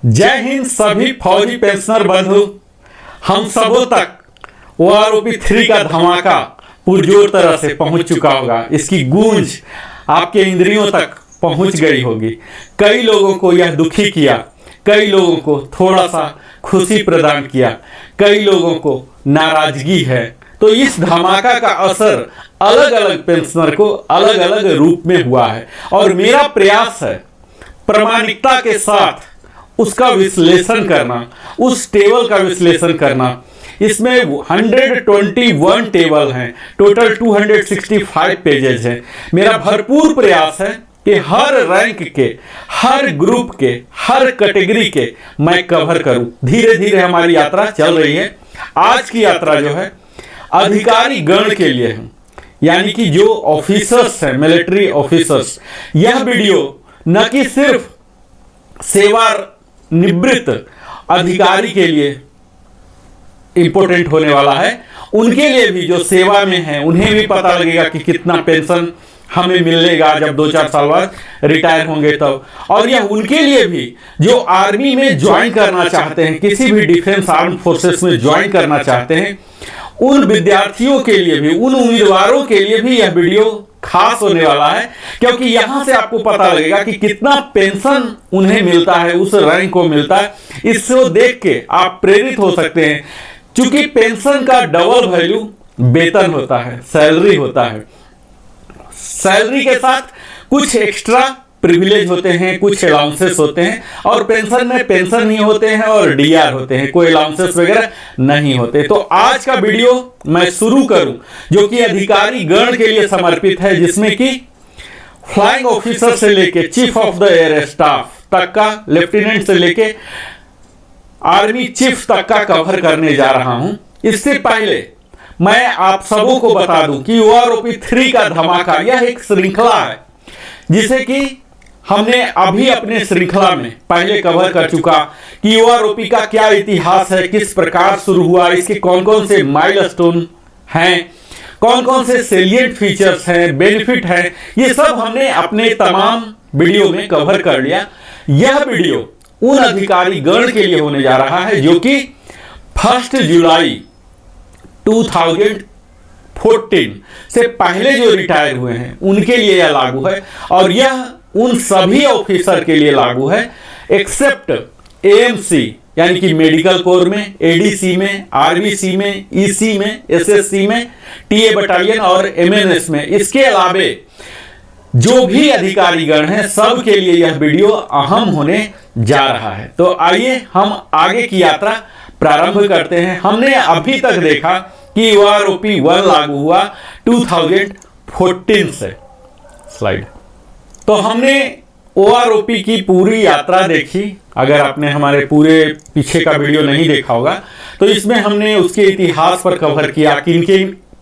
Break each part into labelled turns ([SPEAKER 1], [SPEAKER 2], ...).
[SPEAKER 1] जय हिंद सभी फौजी पेंशनर बंधु। हम सबों तक ओआरओपी 3 का धमाका पुरजोर तरह से पहुंच चुका होगा। इसकी गूंज आपके इंद्रियों तक पहुंच गई होगी। कई लोगों को यह दुखी किया, कई लोगों को थोड़ा सा खुशी प्रदान किया, कई लोगों को नाराजगी है। तो इस धमाका का असर अलग अलग पेंशनर को अलग अलग रूप में हुआ है और मेरा प्रयास है प्रामाणिकता के साथ उसका विश्लेषण करना, उस टेबल का विश्लेषण करना। इसमें 121 टेबल हैं, टोटल 265 पेजेस हैं। मेरा भरपूर प्रयास है कि हर रैंक के, हर ग्रुप के, हर कैटेगरी के मैं कवर करूं। धीरे धीरे हमारी यात्रा चल रही है। आज की यात्रा जो है अधिकारी गण के लिए है, यानी कि जो ऑफिसर्स हैं, मिलिट्री ऑफिसर्स। यह वीडियो न कि सिर्फ सेवानिवृत्त अधिकारी के लिए इंपॉर्टेंट होने वाला है, उनके लिए भी जो सेवा में है उन्हें भी पता लगेगा कि कितना पेंशन हमें मिलेगा जब 2-4 साल बाद रिटायर होंगे तब। और यह उनके लिए भी जो आर्मी में ज्वाइन करना चाहते हैं, किसी भी डिफेंस आर्म फोर्सेस में ज्वाइन करना चाहते हैं, उन विद्यार्थियों के लिए भी, उन उम्मीदवारों के लिए भी यह वीडियो खास होने वाला है। क्योंकि यहां से आपको पता लगेगा कि कितना पेंशन उन्हें मिलता है, उस रैंक को मिलता है। इसको देख के आप प्रेरित हो सकते हैं। चूंकि पेंशन का डबल वैल्यू वेतन होता है, सैलरी होता है। सैलरी के साथ कुछ एक्स्ट्रा प्रिविलेज होते हैं, कुछ अलाउंसेस होते हैं, और पेंशन में पेंशन ही होते हैं और डीआर होते हैं, कोई अलाउंसेस वगैरह नहीं होते। तो आज का वीडियो मैं शुरू करूं जो कि अधिकारी गण के लिए समर्पित है, जिसमें कि फ्लाइंग ऑफिसर से लेके chief of the air staff तक का, लेफ्टिनेंट से लेके आर्मी चीफ तक का कवर करने जा रहा हूं। इससे पहले मैं आप सबों को बता दूं कि ओआरओपी 3 का धमाका यह एक श्रृंखला है, जिसे कि हमने अभी अपने श्रृंखला में पहले कवर कर चुका कि ओआरओपी का क्या इतिहास है, किस प्रकार शुरू हुआ, इसके कौन कौन से माइलस्टोन हैं, कौन कौन से सेलिएंट फीचर्स हैं, बेनिफिट हैं। ये सब हमने अपने तमाम वीडियो में कवर कर लिया। यह वीडियो उन अधिकारी गण के लिए होने जा रहा है जो कि 1 जुलाई 2014 से पहले जो रिटायर हुए हैं उनके लिए यह लागू है। और यह उन सभी ऑफिसर के लिए लागू है एक्सेप्ट एएमसी, यानी कि मेडिकल कोर में, एडीसी में, आरबीसी में, ईसी में, एसएससी में, टीए बटालियन और एमएनएस में। इसके अलावे जो भी अधिकारी गण हैं सब के लिए यह वीडियो अहम होने जा रहा है। तो आइए हम आगे की यात्रा प्रारंभ करते हैं। हमने अभी तक देखा कि ओआरओपी 1 लागू हुआ 2014 से। स्लाइड। तो हमने ओआरओपी की पूरी यात्रा देखी। अगर आपने हमारे पूरे पीछे का वीडियो नहीं देखा होगा तो इसमें हमने उसके इतिहास पर कवर किया, किन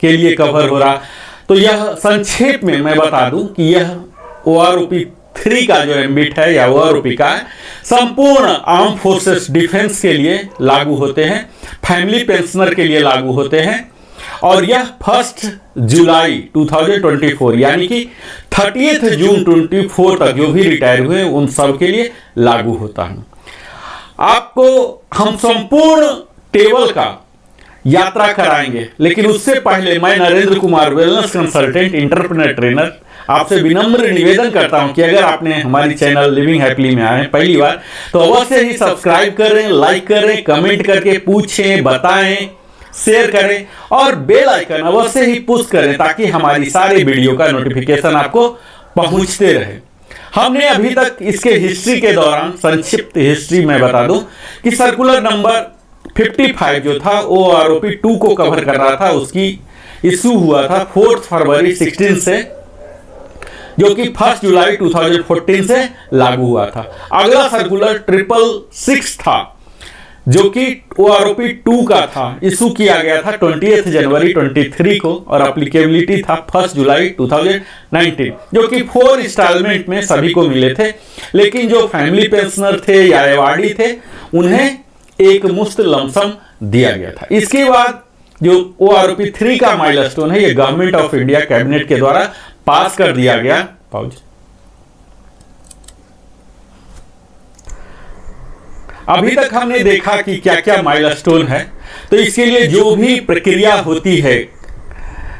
[SPEAKER 1] के लिए कवर हो रहा। तो यह संक्षेप में मैं बता दूं कि यह ओआरओपी 3 का जो एम्बिट है या ओआरओपी का है, संपूर्ण आर्म फोर्सेस डिफेंस के लिए लागू होते हैं, फैमिली पेंशनर के लिए लागू होते हैं। और यह 1 जुलाई 2024 यानी कि 30 जून 24 तक जो भी रिटायर हुए उन सब के लिए लागू होता है। आपको हम संपूर्ण टेबल का यात्रा कराएंगे, लेकिन उससे पहले मैं Narendra Kumar, wellness consultant, entrepreneur trainer, आपसे विनम्र निवेदन करता हूं कि अगर आपने हमारी चैनल लिविंग हैप्पीली में आए हैं पहली बार तो अवश्य ही सब्सक्राइब करें, लाइक करें, कमेंट करके पूछें, बताएं, शेयर करें और बेल आइकन अवश्य ही पुश करें ताकि हमारी सारे वीडियो का नोटिफिकेशन आपको पहुंचते रहे। हमने अभी तक इसके हिस्ट्री के दौरान, संक्षिप्त हिस्ट्री में बता दूं कि सर्कुलर नंबर 55 जो था ओआरओपी 2 को कवर कर रहा था, उसकी इशू हुआ था 4 फरवरी 16 से, जो कि 1 जुलाई 2014 से लागू हुआ था। अगला सर्कुलर 666 था जो कि ओआरओपी 2 का था, इशू किया गया था 20 जनवरी 23 को और एप्लीकेबिलिटी था 1 जुलाई 2019, जो कि 4 इंस्टॉलमेंट में सभी को मिले थे। लेकिन जो फैमिली पेंशनर थे या एवार्डी थे उन्हें एक मुश्त लमसम दिया गया था। इसके बाद जो ओआरओपी 3 का माइलस्टोन है, ये गवर्नमेंट ऑफ इंडिया कैबिनेट के द्वारा पास कर दिया गया। पाउज। अभी तक हमने देखा कि क्या क्या माइलस्टोन है। तो इसके लिए जो भी प्रक्रिया होती है,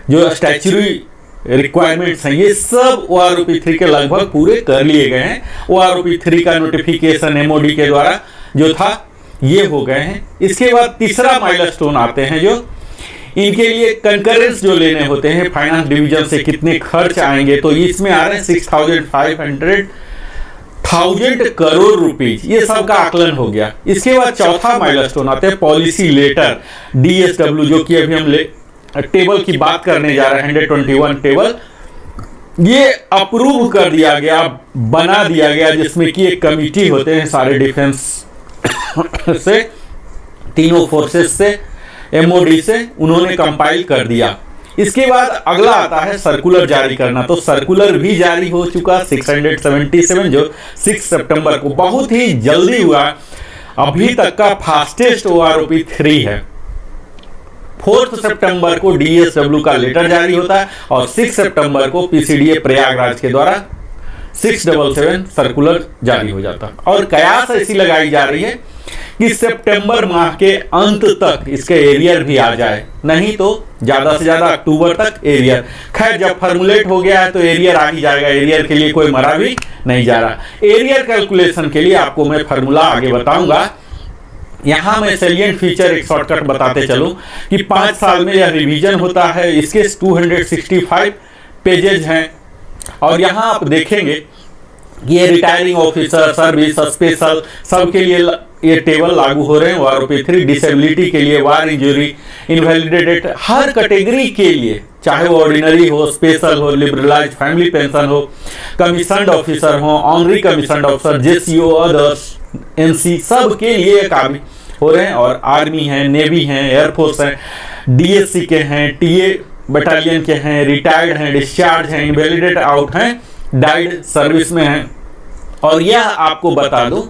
[SPEAKER 1] जो स्टैच्यूटरी रिक्वायरमेंट्स हैं, ये सब OROP3 के लगभग पूरे कर लिए गए हैं। OROP3 का नोटिफिकेशन MOD के द्वारा जो था ये हो गए हैं। इसके बाद तीसरा माइलस्टोन आते हैं, जो इनके लिए कंकरेंस जो लेने होते हैं फाइनेंस डिवीजन से, कितने खर्च आएंगे, तो इसमें आ रहे हैं 6,500 करोड़ रुपीज, ये सब का आकलन हो गया। इसके बाद चौथा माइलस्टोन आते हैं पॉलिसी लेटर DSW, जो कि अभी हम टेबल की बात करने जा रहे हैं, 121 टेबल, ये अप्रूव कर दिया गया, बना दिया गया, जिसमें कि एक कमिटी होते हैं सारे डिफेंस से, तीनों फोर्सेस से, MOD से, उन्होंने कंपाइल कर दिया। इसके बाद अगला आता है सर्कुलर जारी करना। तो सर्कुलर भी जारी हो चुका 677, जो 6 सितंबर को, बहुत ही जल्दी हुआ। अभी तक का फास्टेस्ट OROP3 है। 4 सितंबर को DSW का लेटर जारी होता है और 6 सितंबर को PCDA प्रयागराज के द्वारा 677 सर्कुलर जारी हो जाता है। और कयास ऐसी लगाई जा रही है कि सितंबर माह के अंत तक इसके एरियर भी आ जाए, नहीं तो ज्यादा से ज्यादा अक्टूबर तक एरियर। खैर, जब फॉर्मुलेट हो गया है तो एरियर आ ही जाएगा, एरियर के लिए कोई मरा भी नहीं जा रहा। एरियर कैलकुलेशन के लिए आपको मैं फॉर्मूला आगे बताऊंगा। यहां मैं सेलिएंट फीचर एक शॉर्टकट बताते चलूं कि 5 साल में यह रिवीजन होता है। इसके 265 पेजेज हैं और यहां आप देखेंगे ये रिटायरिंग ऑफिसर, सर्विस, स्पेशल, सबके लिए ये टेबल लागू हो रहे हैं। OROP3 डिसेबिलिटी के लिए, वार इंजरी, इनवैलिडेटेड, हर कैटेगरी के लिए, चाहे वो ऑर्डिनरी हो, स्पेशल हो, लिबरलाइज फैमिली पेंशन हो, कमीशन्ड ऑफिसर हो, honorary commissioned officer, JCO, others, NC, सब के लिए काबिल हो रहे हैं। और आर्मी है, नेवी है, एयरफोर्स है, DSC के हैं, TA बटालियन के हैं, रिटायर्ड हैं, डिस्चार्ज हैं, इनवैलिडेट आउट हैं, डाइड सर्विस में हैं। और यह आपको बता दूं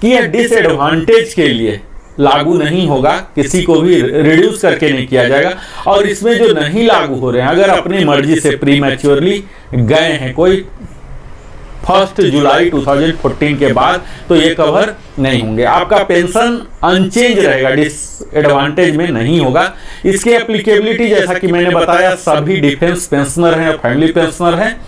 [SPEAKER 1] कि यह डिसएडवांटेज के लिए लागू नहीं होगा, किसी को भी रिड्यूस करके नहीं किया जाएगा। और इसमें जो नहीं लागू हो रहे हैं, अगर अपनी मर्जी से प्रीमैच्योरली गए हैं कोई 1 जुलाई 2014 के बाद, तो ये कवर नहीं होंगे। आपका पेंशन अनचेंज रहेगा, डिसएडवांटेज में नहीं होगा। इसकी एप्लीकेबिलिटी जैसा कि मैंने बताया, सभी डिफेंस पेंशनर हैं, फैमिली पेंशनर हैं।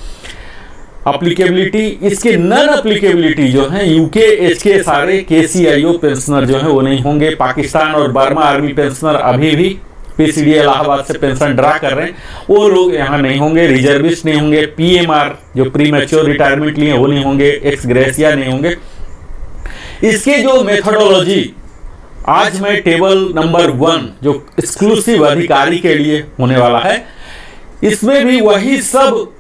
[SPEAKER 1] अप्लीकेबिलिटी, इसके नन अप्लीकेबिलिटी जो है UK, HK, सारे KCIO पेंशनर जो है वो नहीं होंगे। पाकिस्तान और बर्मा आर्मी पेंशनर अभी भी PCDA इलाहाबाद से पेंशन ड्रा कर रहे हैं, वो लोग यहाँ नहीं होंगे। रिजर्विस्ट नहीं होंगे। PMR जो प्री मैच्योर रिटायरमेंट लिए वो नहीं होंगे। एक्स ग्रेसिया नहीं होंगे। इसके जो मेथोडोलॉजी, आज मैं टेबल नंबर 1 जो एक्सक्लूसिव अधिकारी के लिए होने वाला है, इसमें भी वही सब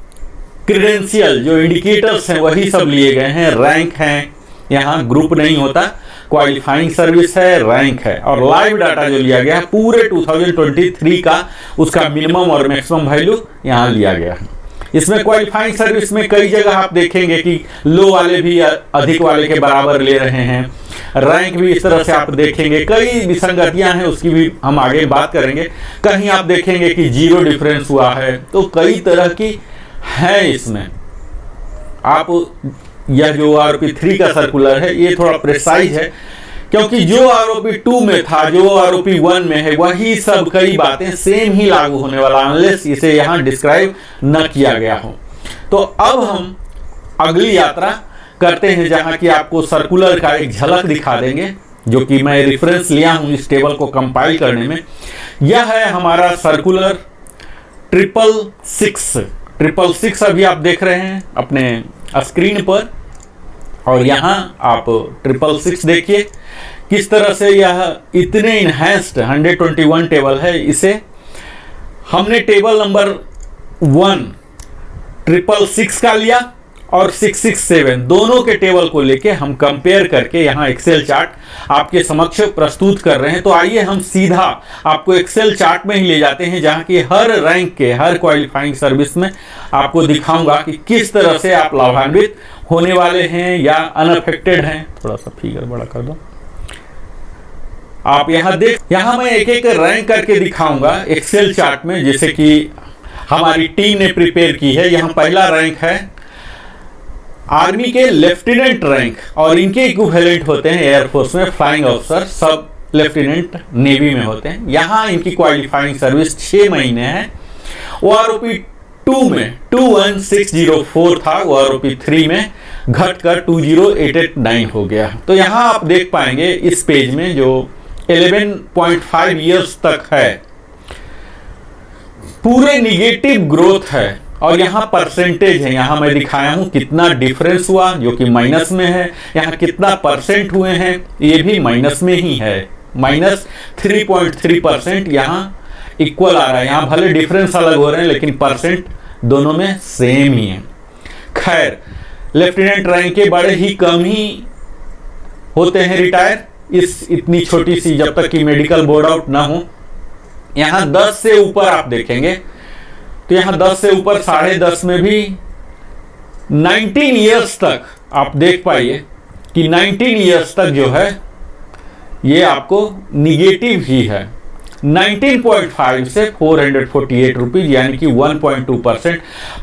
[SPEAKER 1] क्रेडेंशियल जो इंडिकेटर्स हैं वही सब लिए गए हैं। रैंक हैं, यहाँ ग्रुप नहीं होता, क्वालिफाइंग सर्विस है, रैंक है। और लाइव डाटा जो लिया गया है पूरे 2023 का, उसका मिनिमम और मैक्सिमम वैल्यू यहाँ लिया गया है। इसमें क्वालिफाइंग सर्विस में कई जगह आप देखेंगे कि लो वाले भी अधिक वाले के बराबर ले रहे हैं। रैंक भी इस तरह से आप देखेंगे, कई विसंगतियां हैं, उसकी भी हम आगे बात करेंगे। कहीं आप देखेंगे कि 0 डिफरेंस हुआ है, तो कई तरह की है इसमें। आप यह जो OROP3 का सर्कुलर है ये थोड़ा प्रिसाइज है, क्योंकि जो OROP2 में था, जो OROP1 में है, वही सब कई बातें सेम ही लागू होने वाला, अनलेस इसे यहाँ डिस्क्राइब न किया गया हो। तो अब हम अगली यात्रा करते हैं, जहाँ की आपको सर्कुलर का एक झलक दिखा देंगे, जो कि मैं रेफरेंस लिया हूँ इस टेबल को कंपाइल करने में। यह है हमारा सर्कुलर 666 अभी आप देख रहे हैं अपने स्क्रीन पर। और यहाँ आप 666 देखिए किस तरह से यह इतने इनहैंस्ड 121 टेबल है। इसे हमने टेबल नंबर 1 666 का लिया और 667 दोनों के टेबल को लेके हम कंपेयर करके यहाँ एक्सेल चार्ट आपके समक्ष प्रस्तुत कर रहे हैं। तो आइए हम सीधा आपको एक्सेल चार्ट में ही ले जाते हैं, जहाँ की हर रैंक के, हर क्वालिफाइंग सर्विस में आपको दिखाऊंगा कि किस तरह से आप लाभान्वित होने वाले हैं या अनअफेक्टेड हैं। थोड़ा सा फिगर बड़ा कर दो आप। यहाँ मैं एक एक रैंक करके दिखाऊंगा एक्सेल चार्ट में, जैसे कि हमारी टीम ने प्रिपेयर की है। यहाँ पहला रैंक है आर्मी के लेफ्टिनेंट रैंक और इनके इक्विवेलेंट होते हैं एयरफोर्स में फ्लाइंग ऑफिसर, सब लेफ्टिनेंट नेवी में होते हैं। यहाँ इनकी क्वालिफाइंग सर्विस 6 महीने है। OROP 2 में 21604 था, OROP 3 में घटकर 20889 हो गया। तो यहाँ आप देख पाएंगे इस पेज में जो 11.5 इयर्स तक है पूरे निगेटिव ग्रोथ है, और यहाँ परसेंटेज है, यहाँ मैं दिखाया हूं कितना डिफरेंस हुआ जो कि माइनस में है, यहाँ कितना परसेंट हुए हैं ये भी माइनस में ही है, -3.3% यहाँ इक्वल आ रहा है। यहाँ भले डिफरेंस अलग हो रहे हैं लेकिन परसेंट दोनों में सेम ही है। खैर, लेफ्टिनेंट रैंक के बड़े ही कम ही होते हैं रिटायर, इस इतनी छोटी सी जब तक कि मेडिकल बोर्ड आउट ना हो। यहाँ 10 से ऊपर आप देखेंगे तो यहाँ 10 से ऊपर 10.5 में भी 19 इयर्स तक आप देख पाइए कि 19 इयर्स तक जो है ये आपको निगेटिव ही है। 19.5 से 448 रुपीज यानी कि 1.2%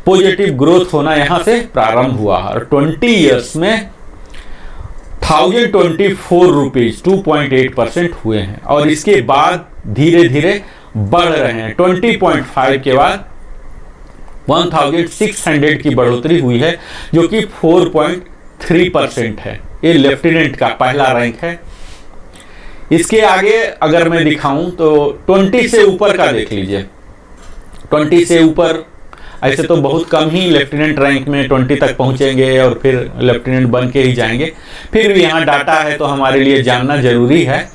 [SPEAKER 1] पॉजिटिव ग्रोथ होना यहां से प्रारंभ हुआ, और 20 इयर्स में 1024 रुपीज 2.8% हुए हैं, और इसके बाद धीरे धीरे बढ़ रहे हैं। 20.5 के बाद 1600 की बढ़ोतरी हुई है जो कि 4.3% है। ये लेफ्टिनेंट का पहला रैंक है। इसके आगे अगर मैं दिखाऊं तो 20 से ऊपर का देख लीजिए। 20 से ऊपर ऐसे तो बहुत कम ही लेफ्टिनेंट रैंक में 20 तक पहुंचेंगे और फिर लेफ्टिनेंट बन के ही जाएंगे, फिर भी यहाँ डाटा है तो हमारे लिए जानना जरूरी है।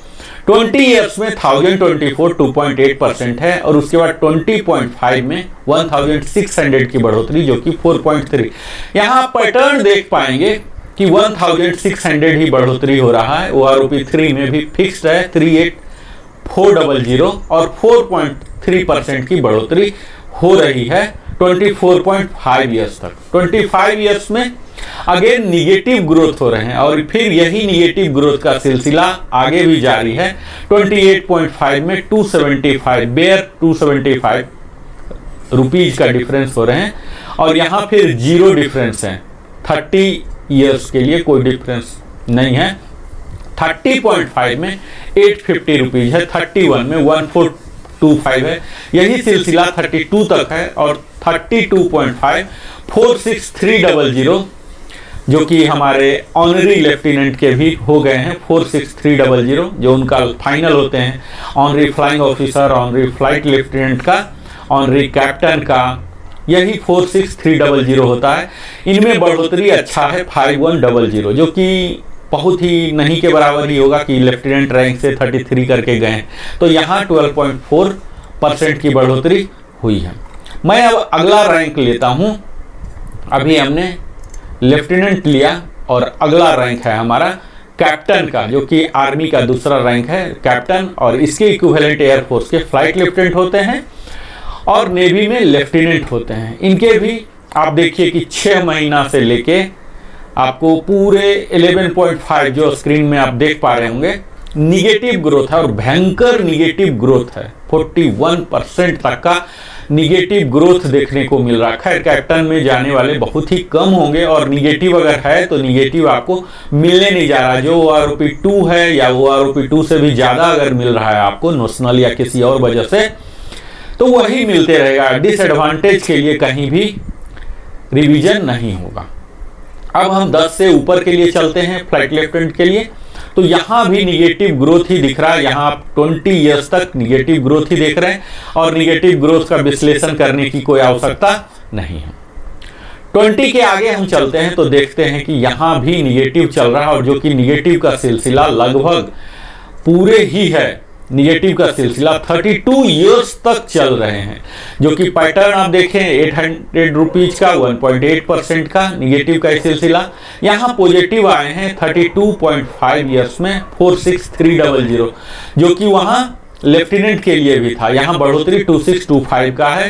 [SPEAKER 1] 20 इयर्स में 1024 2.8% है, और उसके बाद 20.5 में 1600 की बढ़ोतरी जो कि 4.3। यहाँ पैटर्न देख पाएंगे कि 1600 ही बढ़ोतरी हो रहा है। OROP 3 में भी फिक्स्ड है 38400 और 4.3% की बढ़ोतरी हो रही है 24.5 इयर्स तक। 25 इयर्स में अगेन निगेटिव ग्रोथ हो रहे हैं, और फिर यही निगेटिव ग्रोथ का सिलसिला आगे भी जारी है। 28.5 में 275 बेयर 275 रुपीज का डिफरेंस हो रहे हैं, और यहाँ फिर जीरो डिफरेंस है। 30 इयर्स के लिए कोई डिफरेंस नहीं है। 30.5 में 850 रुपीज है, 31 में 1425 है, यही सिलसिला 32 तक है, और 32.5 46300 जो कि हमारे ऑनरी लेफ्टिनेंट के भी हो गए हैं 46300 जो उनका फाइनल होते हैं। Honorary flying officer, honorary flight lieutenant का, ऑनरी कैप्टन का, यही 46300 होता है। इनमें बढ़ोतरी अच्छा है 5100 जो कि बहुत ही नहीं के बराबर ही होगा कि लेफ्टिनेंट रैंक से 33 करके गए, तो यहाँ 12.4% की बढ़ोतरी हुई है। मैं अब अगला रैंक लेता हूँ। अभी हमने लेफ्टिनेंट लिया और अगला रैंक है हमारा कैप्टन का, जो कि आर्मी का दूसरा रैंक है कैप्टन, और इसके इक्विवेलेंट एयरफोर्स के फ्लाइट लेफ्टिनेंट होते हैं और नेवी में लेफ्टिनेंट होते हैं। इनके भी आप देखिए कि 6 महीना से लेके आपको पूरे 11.5 जो स्क्रीन में आप देख पा रहे होंगे निगेटिव ग्रोथ है, और भयंकर निगेटिव ग्रोथ है। 41% तक का निगेटिव ग्रोथ देखने को मिल रहा है। खैर, कैप्टन में जाने वाले बहुत ही कम होंगे, और निगेटिव अगर है तो निगेटिव आपको मिलने नहीं जा रहा। जो OROP 2 है या OROP 2 से भी ज़्यादा अगर मिल रहा है आपको नोशनल या किसी और वजह से, तो वही मिलते रहेगा। डिसएडवांटेज के लिए कहीं भी रिवीजन नहीं होगा। अब हम 10 से ऊपर के लिए चलते हैं फ्लाइट लेफ्टिनेंट के लिए, तो यहाँ भी निगेटिव ग्रोथ ही दिख रहा है। यहाँ आप 20 इयर्स तक निगेटिव ग्रोथ ही देख रहे हैं, और निगेटिव ग्रोथ का विश्लेषण करने की कोई आवश्यकता नहीं है। 20 के आगे हम चलते हैं तो देखते हैं कि यहाँ भी निगेटिव चल रहा है, और जो कि निगेटिव का सिलसिला लगभग पूरे ही है। निगेटिव का सिलसिला 32 इयर्स तक चल रहे हैं, जो कि पैटर्न आप देखें 800 रुपीज का 1.8% का निगेटिव का सिलसिला। यहाँ पॉजिटिव आए हैं 32.5 इयर्स में 46300 जो कि वहाँ लेफ्टिनेंट के लिए भी था। यहाँ बढ़ोतरी 2625 का है,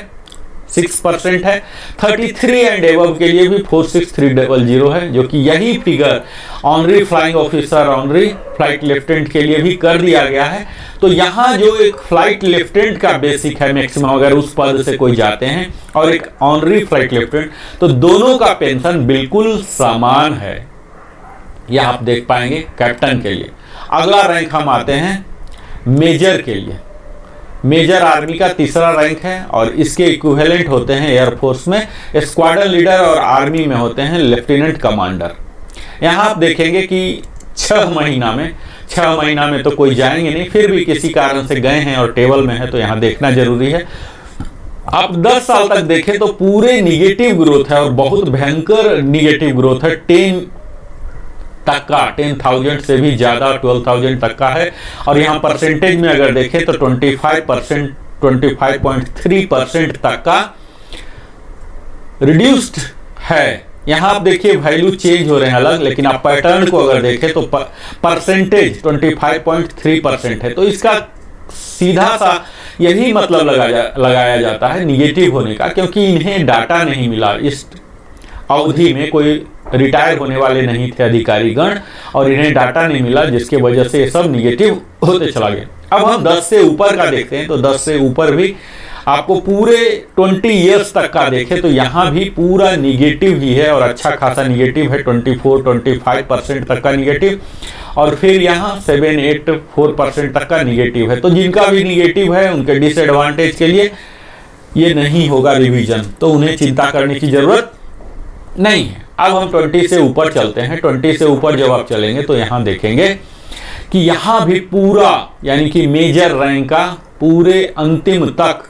[SPEAKER 1] 6% है। 33 एंड एबव के लिए भी 46300 है, जो कि यही figure honorary flying officer, honorary flight lieutenant के लिए भी कर दिया गया है। तो यहाँ जो एक फ्लाइट लेफ्टिनेंट का बेसिक है मैक्सिमम, अगर उस पद से कोई जाते हैं, और एक ऑनरी फ्लाइट लेफ्टिनेंट, तो दोनों का पेंशन बिल्कुल समान है। यह आप देख पाएंगे कैप्टन के लिए। अगला रैंक हम आते हैं मेजर के लिए। मेजर आर्मी का तीसरा रैंक है और इसके इक्विवेलेंट होते हैं एयरफोर्स में स्क्वाड्रन लीडर और आर्मी में होते हैं लेफ्टिनेंट कमांडर। यहाँ आप देखेंगे कि 6 महीना में तो कोई जाएंगे नहीं, फिर भी किसी कारण से गए हैं और टेबल में है तो यहाँ देखना जरूरी है। आप 10 साल तक देखें तो पूरे निगेटिव ग्रोथ है और बहुत भयंकर निगेटिव ग्रोथ है। 10,000 से भी ज्यादा 12,000 तक का है। और यहाँ परसेंटेज में अगर देखें तो 25%, 25.3% तक का रिड्यूस्ड है। यहाँ आप देखिए वैल्यू चेंज हो रहे हैं अलग, लेकिन आप पैटर्न को अगर देखें तो परसेंटेज 25.3% है। तो इसका सीधा सा यही मतलब लगाया जाता है निगेटिव होने का, क्योंकि इन्हें डाटा नहीं मिला। इस अवधि में कोई रिटायर होने वाले नहीं थे अधिकारी गण और इन्हें डाटा नहीं मिला, जिसके वजह से ये सब निगेटिव होते चला गया। अब हम 10 से ऊपर का देखते हैं तो 10 से ऊपर भी आपको पूरे 20 ईयर्स तक का देखें तो यहाँ भी पूरा निगेटिव ही है और अच्छा खासा निगेटिव है। 24-25% तक का निगेटिव, और फिर यहाँ 7-8-4% तक का निगेटिव है। तो जिनका भी निगेटिव है उनके डिसएडवांटेज के लिए ये नहीं होगा रिवीजन, तो उन्हें चिंता करने की जरूरत नहीं है। अब हम 20 से ऊपर चलते हैं। 20 से ऊपर जब आप चलेंगे तो यहाँ देखेंगे कि यहाँ भी पूरा यानी कि मेजर रैंक का पूरे अंतिम तक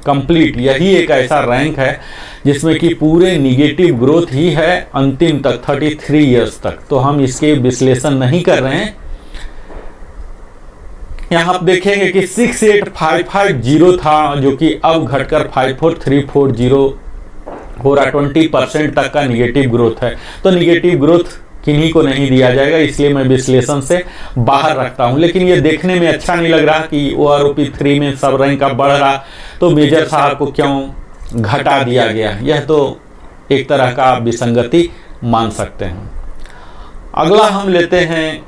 [SPEAKER 1] कंप्लीट, यही एक ऐसा रैंक है जिसमें कि पूरे निगेटिव ग्रोथ ही है अंतिम तक 33 इयर्स तक। तो हम इसके विश्लेषण नहीं कर रहे हैं। यहाँ आप देखेंगे कि 68,550 था, जो कि अब घटकर 54,340 हो रहा। 20% तक का निगेटिव ग्रोथ है। तो निगेटिव ग्रोथ किन्हीं को नहीं दिया जाएगा, इसलिए मैं विश्लेषण से बाहर रखता हूं। लेकिन ये देखने में अच्छा नहीं लग रहा कि OROP 3 में सब रैंक का बढ़ रहा, तो मेजर साहब को क्यों घटा दिया गया। यह तो एक तरह का आप विसंगति मान सकते हैं। अगला हम लेते हैं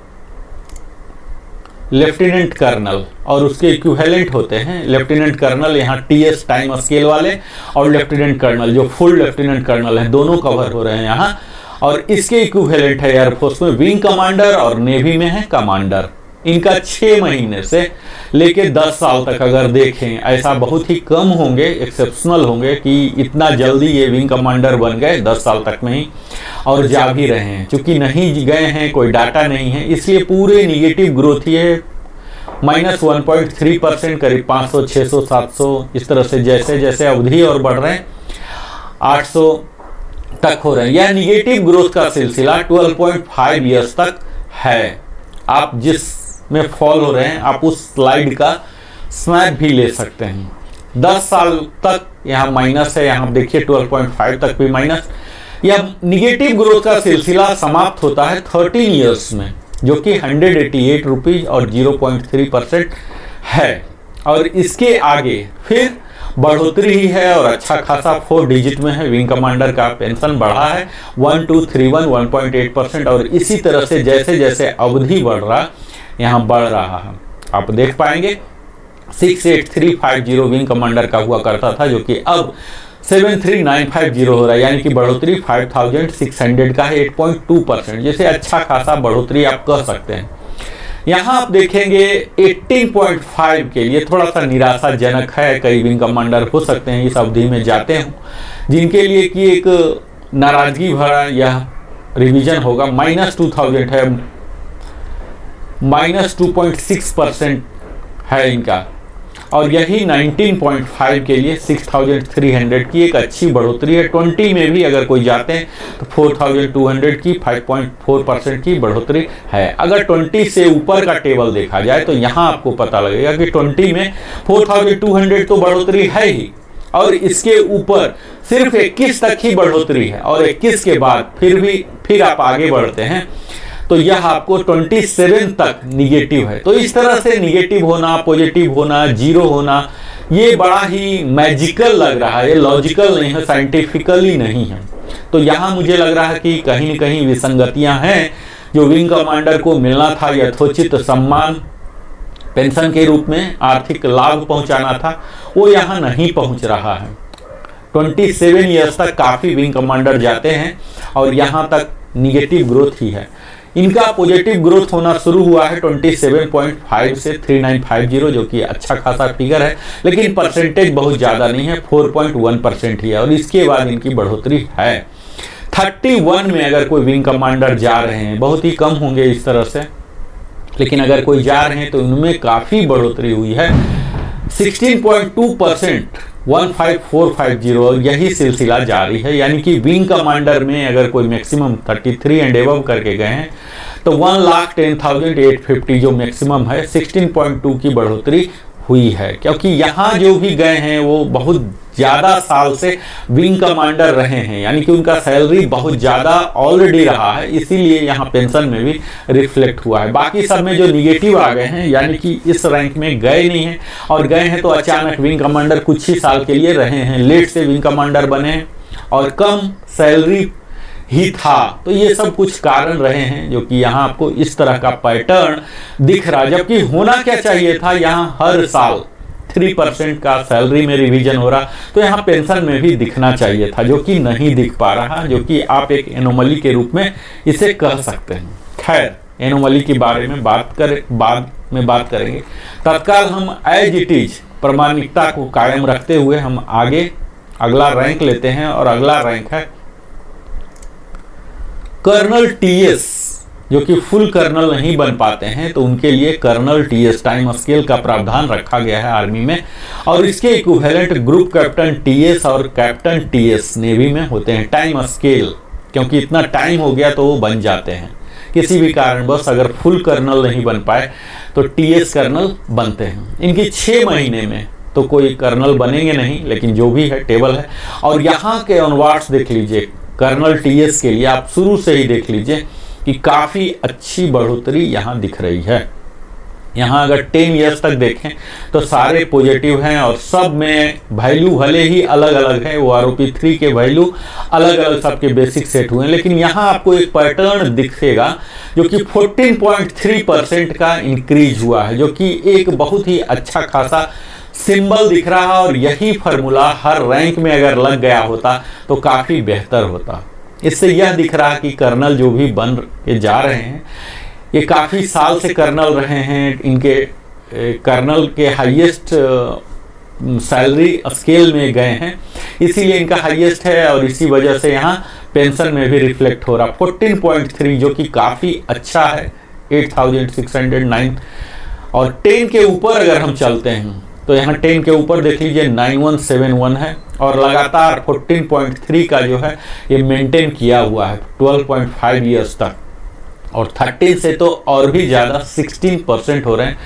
[SPEAKER 1] लेफ्टिनेंट कर्नल, और उसके इक्विवेलेंट होते हैं लेफ्टिनेंट कर्नल। यहाँ TS टाइम स्केल वाले और लेफ्टिनेंट कर्नल जो फुल लेफ्टिनेंट कर्नल है, दोनों कवर हो रहे हैं यहाँ। और इसके इक्विवेलेंट है एयरफोर्स में विंग कमांडर और नेवी में है कमांडर। इनका 6 महीने से लेके 10 साल तक अगर देखें, ऐसा बहुत ही कम होंगे, एक्सेप्शनल होंगे कि इतना जल्दी ये विंग कमांडर बन गए 10 साल तक में ही, और जा भी रहे हैं। चूंकि नहीं गए हैं, कोई डाटा नहीं है, इसलिए पूरे निगेटिव ग्रोथ ही है। -1.3%, करीब 500, 600, 700 इस तरह से जैसे जैसे अवधि और बढ़ रहे हैं 800 तक हो रहे हैं। यह निगेटिव ग्रोथ का सिलसिला 12.5 ईयर्स तक है। आप जिस में फॉल हो रहे हैं आप उस स्लाइड का स्नैप भी ले सकते हैं। 10 साल तक यहाँ माइनस है, यहाँ देखिए 12.5 तक भी माइनस। यह निगेटिव ग्रोथ का सिलसिला समाप्त होता है 13 ईयर्स में, जो कि 188 रुपीज और 0.3% है। और इसके आगे फिर बढ़ोतरी ही है और अच्छा खासा 4 डिजिट में है। विंग कमांडर का पेंशन बढ़ा है 1231 1.8%, और इसी तरह से जैसे जैसे अवधि बढ़ रहा यहाँ बढ़ रहा है। आप देख पाएंगे 68350 विंग कमांडर का हुआ करता था, जो कि अब 73950 हो रहा है, यानी कि बढ़ोतरी 5600 का है, 8.2%, जैसे अच्छा खासा बढ़ोतरी आप कह सकते हैं। यहाँ आप देखेंगे 18.5 के लिए थोड़ा सा निराशाजनक है। कई विंग कमांडर हो सकते हैं इस अवधि में जाते हों, जिनके लिए कि एक नाराजगी भरा यह रिवीजन होगा। -2000 है, -2.6% है इनका। और यही 19.5 के लिए 6300 की एक अच्छी बढ़ोतरी है। 20 में भी अगर कोई जाते हैं तो 4200 की 5.4% की बढ़ोतरी है। अगर 20 से ऊपर का टेबल देखा जाए तो यहाँ आपको पता लगेगा कि 20 में 4200 तो बढ़ोतरी है ही, और इसके ऊपर सिर्फ 21 तक ही बढ़ोतरी है, और 21 के बाद फिर आप आगे बढ़ते हैं तो यह आपको 27 तक निगेटिव है। तो इस तरह से निगेटिव होना, पॉजिटिव होना, जीरो होना, ये बड़ा ही मैजिकल लग रहा है, ये लॉजिकल नहीं है, साइंटिफिकली नहीं है। तो यहाँ मुझे लग रहा है कि कहीं न कहीं विसंगतियां हैं। जो विंग कमांडर को मिलना था यथोचित सम्मान, पेंशन के रूप में आर्थिक लाभ पहुंचाना था, वो यहाँ नहीं पहुंच रहा है। 27 ईयर्स तक काफ़ी विंग कमांडर जाते हैं और यहाँ तक निगेटिव ग्रोथ ही है। इनका पॉजिटिव ग्रोथ होना शुरू हुआ है 27.5 से 3950, जो कि अच्छा खासा फिगर है, लेकिन परसेंटेज बहुत ज़्यादा नहीं है, 4.1% ही है। और इसके बाद इनकी बढ़ोतरी है 31 में। अगर कोई विंग कमांडर जा रहे हैं, बहुत ही कम होंगे इस तरह से, लेकिन अगर कोई जा रहे हैं तो उनमें काफ़ी बढ़ोतरी हुई है 16.2%, 15450। यही सिलसिला जारी है। यानी कि विंग कमांडर में अगर कोई मैक्सिमम 33 एंड एबव करके गए हैं तो 1,10,850 जो मैक्सिमम है, 16.2 की बढ़ोतरी हुई है। क्योंकि यहाँ जो भी गए हैं वो बहुत ज़्यादा साल से विंग कमांडर रहे हैं, यानी कि उनका सैलरी बहुत ज़्यादा ऑलरेडी रहा है, इसीलिए यहाँ पेंशन में भी रिफ्लेक्ट हुआ है। बाकी सब में जो निगेटिव आ गए हैं, यानी कि इस रैंक में गए नहीं हैं, और गए हैं तो अचानक विंग कमांडर कुछ ही साल के लिए रहे हैं, लेट से विंग कमांडर बने हैं और कम सैलरी ही था। तो ये सब कुछ कारण रहे हैं जो कि यहाँ आपको इस तरह का पैटर्न दिख रहा है। जबकि होना क्या चाहिए था, यहाँ हर साल 3% का सैलरी में रिवीजन हो रहा, तो यहाँ पेंशन में भी दिखना चाहिए था, जो कि नहीं दिख पा रहा, जो कि आप एक एनोमली के रूप में इसे कह सकते हैं। खैर, एनोमली के बारे में बाद में बात करेंगे। तत्काल हम एज इट इज प्रामाणिकता को कायम रखते हुए हम आगे अगला रैंक लेते हैं, और अगला रैंक है कर्नल टीएस, जो कि फुल कर्नल नहीं बन पाते हैं, तो उनके लिए कर्नल टीएस टाइम स्केल का प्रावधान रखा गया है आर्मी में, और इसके इक्विवेलेंट ग्रुप कैप्टन टीएस और कैप्टन टीएस नेवी में होते हैं। टाइम स्केल, क्योंकि इतना टाइम हो गया तो वो बन जाते हैं, किसी भी कारणवश अगर फुल कर्नल नहीं बन पाए तो टीएस कर्नल बनते हैं। इनकी 6 महीने में तो कोई कर्नल बनेंगे नहीं, लेकिन जो भी है टेबल है। और यहाँ के ऑनवर्ड्स देख लीजिए, कर्नल टीएस के लिए आप शुरू से ही देख लीजिए कि काफ़ी अच्छी बढ़ोतरी यहाँ दिख रही है। यहाँ अगर 10 ईयर्स तक देखें तो सारे पॉजिटिव हैं, और सब में वैल्यू भले ही अलग अलग है, वो ROP3 के वैल्यू अलग अलग सबके बेसिक सेट हुए हैं, लेकिन यहाँ आपको एक पैटर्न दिखेगा जो कि 14.3% का इंक्रीज हुआ है, जो कि एक बहुत ही अच्छा खासा सिंबल दिख रहा है। और यही फार्मूला हर रैंक में अगर लग गया होता तो काफ़ी बेहतर होता। इससे यह दिख रहा कि कर्नल जो भी बन के जा रहे हैं, ये काफ़ी साल से कर्नल रहे हैं, इनके कर्नल के हाईएस्ट सैलरी स्केल में गए हैं, इसीलिए इनका हाईएस्ट है, और इसी वजह से यहाँ पेंशन में भी रिफ्लेक्ट हो रहा। 14.3 जो कि काफ़ी अच्छा है, 8,609। और 10 के ऊपर अगर हम चलते हैं तो यहाँ 10 के ऊपर देख लीजिए 9171 है, और लगातार 14.3 का जो है ये मेंटेन किया हुआ है 12.5 ईयर्स तक, और 13 से तो और भी ज़्यादा 16% हो रहे हैं।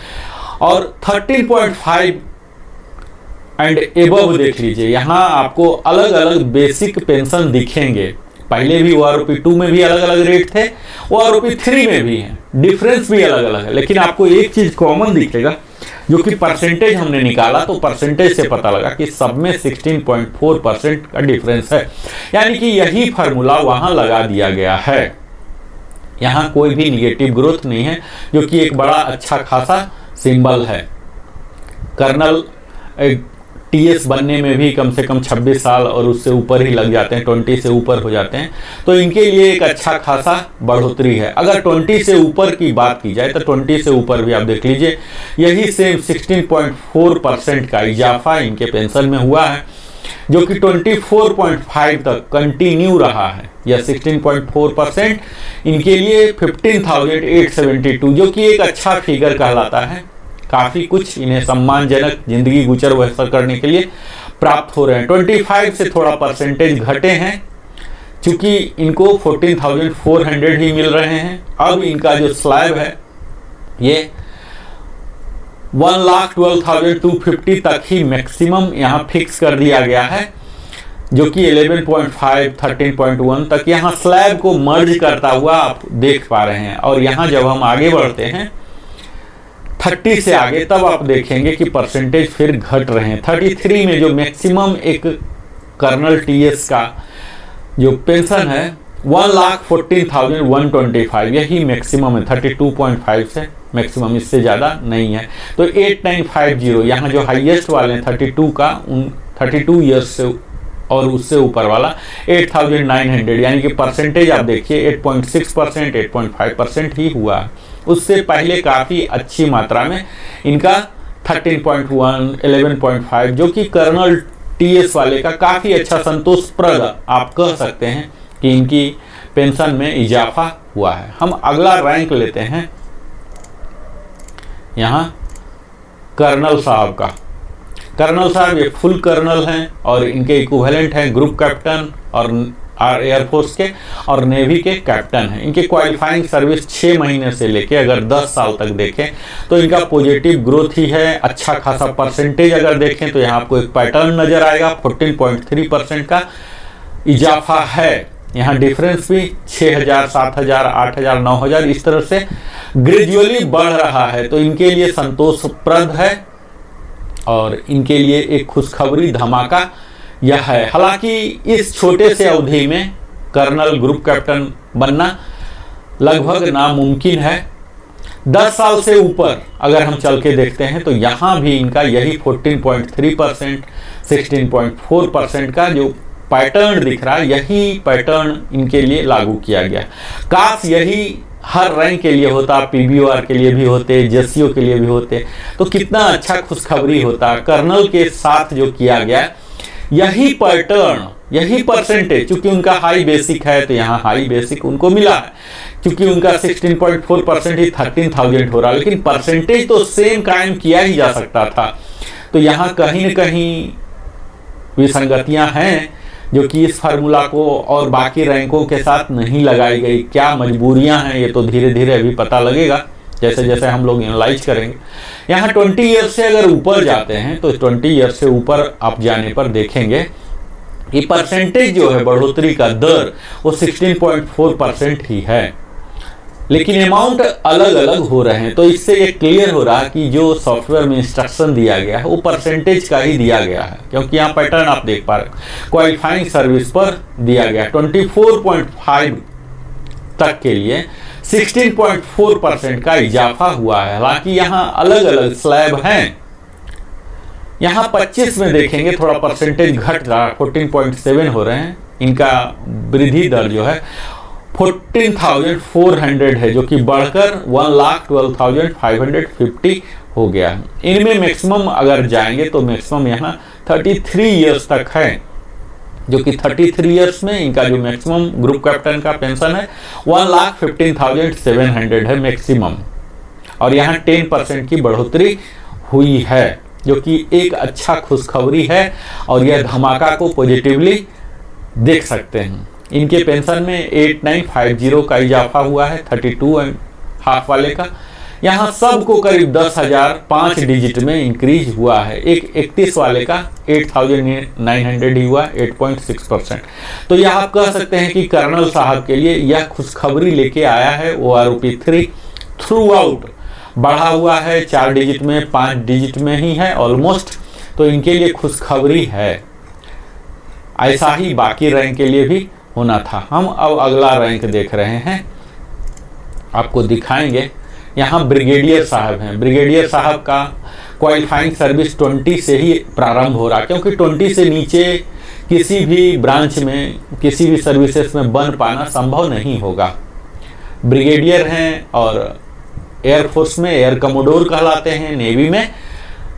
[SPEAKER 1] और 13.5 एंड एबव देख लीजिए, यहाँ आपको अलग अलग बेसिक पेंशन दिखेंगे। पहले भी OROP2 में भी अलग अलग रेट थे, OROP3 में भी है, डिफरेंस भी अलग अलग है, लेकिन आपको एक चीज़ कॉमन दिखेगा, जो कि परसेंटेज हमने निकाला तो परसेंटेज से पता लगा कि सब में 16.4% का डिफरेंस है। यानी कि यही फार्मूला वहाँ लगा दिया गया है। यहाँ कोई भी निगेटिव ग्रोथ नहीं है, जो कि एक बड़ा अच्छा खासा सिंबल है। कर्नल टीएस बनने में भी कम से कम 26 साल और उससे ऊपर ही लग जाते हैं, 20 से ऊपर हो जाते हैं, तो इनके लिए एक अच्छा खासा बढ़ोतरी है। अगर 20 से ऊपर की बात की जाए तो 20 से ऊपर भी आप देख लीजिए, यही सेम 16.4% का इजाफा इनके पेंशन में हुआ है, जो कि 24.5 तक कंटिन्यू रहा है। यह 16.4% इनके लिए 15,872, जो कि एक अच्छा फिगर कहलाता है। काफ़ी कुछ इन्हें सम्मानजनक जिंदगी गुजर बसर करने के लिए प्राप्त हो रहे हैं। 25 से थोड़ा परसेंटेज घटे हैं, चूँकि इनको 14,400 ही मिल रहे हैं। अब इनका जो स्लैब है ये 1,12,250 तक ही मैक्सिमम यहाँ फिक्स कर दिया गया है, जो कि 11.5 13.1 तक यहाँ स्लैब को मर्ज करता हुआ आप देख पा रहे हैं। और यहाँ जब हम आगे बढ़ते हैं 30 से आगे तब आप देखेंगे कि परसेंटेज फिर घट रहे हैं। 33 में जो मैक्सिमम एक कर्नल टीएस का जो पेंशन है 1,14,125 यही मैक्सिमम है। 32.5 से मैक्सिमम, इससे ज़्यादा नहीं है। तो 8950 यहाँ जो हाईएस्ट वाले हैं 32 का, उन 32 ईयर्स से और उससे ऊपर वाला 8,900, यानी कि परसेंटेज आप देखिए 8.6%, 8.5% ही हुआ। उससे पहले काफ़ी अच्छी मात्रा में इनका 13.1, 11.5 जो कि कर्नल टीएस वाले का काफ़ी अच्छा संतोषप्रद आप कह सकते हैं कि इनकी पेंशन में इजाफा हुआ है। हम अगला रैंक लेते हैं यहाँ कर्नल साहब का। कर्नल साहब ये फुल कर्नल हैं और इनके इक्विवेलेंट हैं ग्रुप कैप्टन और एयरफोर्स के और नेवी के कैप्टन हैं। इनके क्वालिफाइंग सर्विस 6 महीने से लेके अगर 10 साल तक देखें तो इनका पॉजिटिव ग्रोथ ही है। अच्छा खासा परसेंटेज अगर देखें तो यहाँ आपको एक पैटर्न नजर आएगा, 14.3% का इजाफा है। यहाँ डिफरेंस भी 6,000, 7,000, 8,000, 9,000 इस तरह से ग्रेजुअली बढ़ रहा है। तो इनके लिए संतोषप्रद है और इनके लिए एक खुशखबरी धमाका यह है। हालांकि इस छोटे से अवधि में कर्नल ग्रुप कैप्टन बनना लगभग नामुमकिन है। 10 साल से ऊपर अगर हम चल के देखते हैं तो यहाँ भी इनका यही 14.3%, 16.4% का जो पैटर्न दिख रहा है, यही पैटर्न इनके लिए लागू किया गया। काश यही हर रैंक के लिए होता, पीबीओआर के लिए भी होते, जेसीओ के लिए भी होते, तो कितना अच्छा खुशखबरी होता। कर्नल के साथ जो किया गया यही पैटर्न, यही परसेंटेज, चूंकि उनका हाई बेसिक है तो यहाँ हाई बेसिक उनको मिला है, क्योंकि उनका 16.4% ही 13,000 हो रहा, लेकिन परसेंटेज तो सेम कायम किया ही जा सकता था। तो यहाँ कहीं न कहीं विसंगतियां हैं जो कि इस फार्मूला को और बाकी रैंकों के साथ नहीं लगाई गई। क्या मजबूरियां हैं ये तो धीरे धीरे अभी पता लगेगा जैसे जैसे हम लोग एनालाइज करेंगे। यहाँ 20 ईयर से अगर ऊपर जाते हैं तो 20 ईयर से ऊपर आप जाने पर देखेंगे कि परसेंटेज जो है बढ़ोतरी का दर वो 16.4% ही है, लेकिन अमाउंट अलग अलग हो रहे हैं। तो इससे ये क्लियर हो रहा है कि जो सॉफ्टवेयर में इंस्ट्रक्शन दिया गया है वो परसेंटेज का ही दिया गया है, क्योंकि यहाँ पैटर्न आप देख पा रहे हैं क्वालिफाइंग सर्विस पर दिया गया 24.5 तक के लिए 16.4% का इजाफा हुआ है। हालांकि यहाँ अलग अलग स्लैब हैं। यहाँ 25 में देखेंगे थोड़ा परसेंटेज घट रहा, 14.7 हो रहे हैं। इनका वृद्धि दर जो है 14,400 है, जो कि बढ़कर 1,12,550 हो गया है। इनमें मैक्सिमम अगर जाएंगे तो मैक्सिमम यहाँ 33 ईयर्स तक है, जो कि 33 ईयर्स में इनका जो मैक्सिमम ग्रुप कैप्टन का पेंशन है 1,15,700 है मैक्सिमम, और यहाँ 10% की बढ़ोतरी हुई है, जो कि एक अच्छा खुशखबरी है और यह धमाका को पॉजिटिवली देख सकते हैं। इनके पेंशन में 8950 का इजाफा हुआ है 32.5 वाले का। यहाँ सबको करीब 10,000 5 डिजिट में इंक्रीज हुआ है। एक 31 वाले का 8,900 ही हुआ, 8.6%। तो यह आप कह सकते हैं कि कर्नल साहब के लिए यह खुशखबरी लेके आया है। OROP 3 थ्रू आउट बढ़ा हुआ है, 4 डिजिट में, 5 डिजिट में ही है ऑलमोस्ट। तो इनके लिए खुशखबरी है। ऐसा ही बाकी रैंक के लिए भी होना था। हम अब अगला रैंक देख रहे हैं, आपको दिखाएंगे। यहाँ ब्रिगेडियर साहब हैं। ब्रिगेडियर साहब का क्वालिफाइंग सर्विस 20 से ही प्रारंभ हो रहा, क्योंकि 20 से नीचे किसी भी ब्रांच में, किसी भी सर्विसेज में बन पाना संभव नहीं होगा। ब्रिगेडियर हैं और एयरफोर्स में एयर कमोडोर कहलाते हैं, नेवी में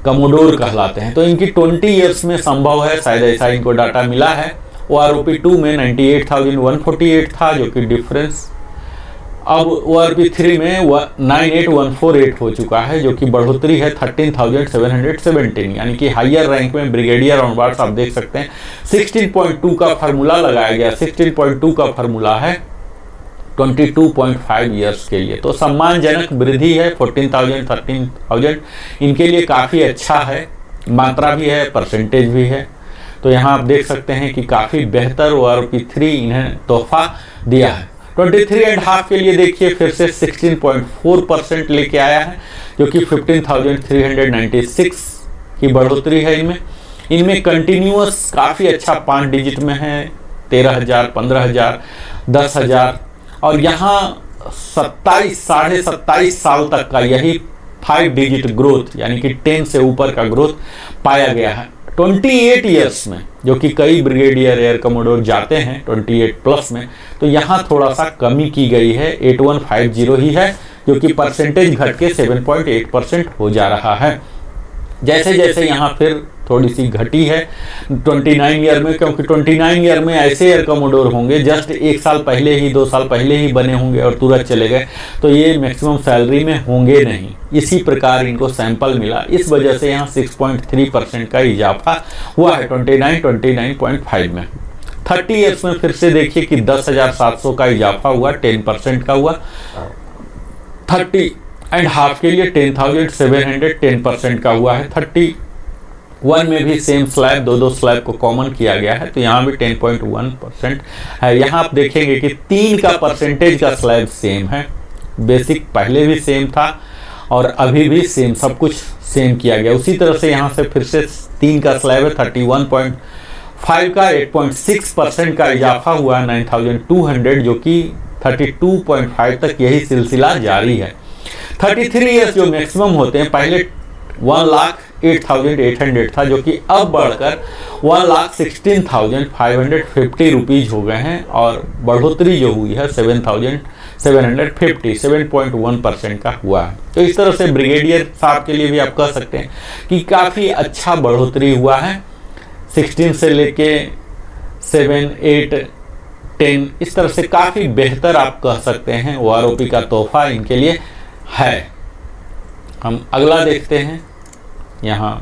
[SPEAKER 1] कमोडोर कहलाते हैं। तो इनकी 20 ईयर्स में संभव है, शायद ऐसा इनको डाटा मिला है। OROP 2 में 98,148 था, जो कि डिफरेंस अब OROP 3 में 98,148 हो चुका है, जो कि बढ़ोतरी है 13,717, यानी कि हायर रैंक में ब्रिगेडियर ऑनवर्ड्स आप देख सकते हैं। 16.2 का फार्मूला लगाया गया। 16.2 का फार्मूला है 22.5 ईयर्स के लिए। तो सम्मानजनक वृद्धि है 14,000 13,000 इनके लिए काफ़ी अच्छा है, मात्रा भी है, परसेंटेज भी है। तो यहाँ आप देख सकते हैं कि काफ़ी बेहतर OROP 3 इन्हें तोहफा दिया है। 23.5 के लिए देखिए फिर से 16.4% लेके आया है, जो कि 15,396 की बढ़ोतरी है इनमें कंटिन्यूअस काफ़ी अच्छा 5 डिजिट में है, 13,000, 15,000, 10,000, और यहाँ 27 साल तक का यही 5 डिजिट ग्रोथ यानी कि 10 से ऊपर का ग्रोथ पाया गया है 28 ईयर्स में, जो कि कई ब्रिगेडियर एयर कमोडोर जाते हैं 28 प्लस में। तो यहाँ थोड़ा सा कमी की गई है, 8150 ही है, जो कि परसेंटेज घट के 7.8% हो जा रहा है। जैसे जैसे यहाँ फिर थोड़ी सी घटी है 29 ईयर में, क्योंकि 29 ईयर में ऐसे एयर कमोडोर होंगे जस्ट 1 साल पहले ही 2 साल पहले ही बने होंगे और तुरंत चले गए, तो ये मैक्सिमम सैलरी में होंगे नहीं। इसी प्रकार इनको सैंपल मिला, इस वजह से यहाँ 6.3% का इजाफा हुआ है 29.5 में। 30 ईयर्स में फिर से देखिए कि 10,700 का इजाफा हुआ, 10% का हुआ। 30.5 के लिए 10,700 10% का हुआ है। 31 में भी सेम स्लैब, दो स्लैब को कॉमन किया गया है, तो यहाँ भी 10.1% है। यहाँ आप देखेंगे कि 3 का परसेंटेज का स्लैब सेम है, बेसिक पहले भी सेम था और अभी भी सेम, सब कुछ सेम किया गया। उसी तरह से यहाँ से फिर से 3 का स्लैब है, 31.5 का 8.6% का इजाफा हुआ 9,200, जो कि 32.5 तक यही सिलसिला जारी है। 33 ईयर्स जो मैक्सिमम होते हैं, पहले 1,08,800 था, जो कि अब बढ़कर 1,16,550 रुपीज़ हो गए हैं, और बढ़ोतरी जो हुई है 7,750, 7.1% का हुआ है। तो इस तरह से ब्रिगेडियर साहब के लिए भी आप कह सकते हैं कि काफ़ी अच्छा बढ़ोतरी हुआ है, 16 से लेके 7, 8, 10, इस तरह से काफ़ी बेहतर आप कह सकते हैं OROP का तोहफा इनके लिए है। हम अगला देखते हैं। यहाँ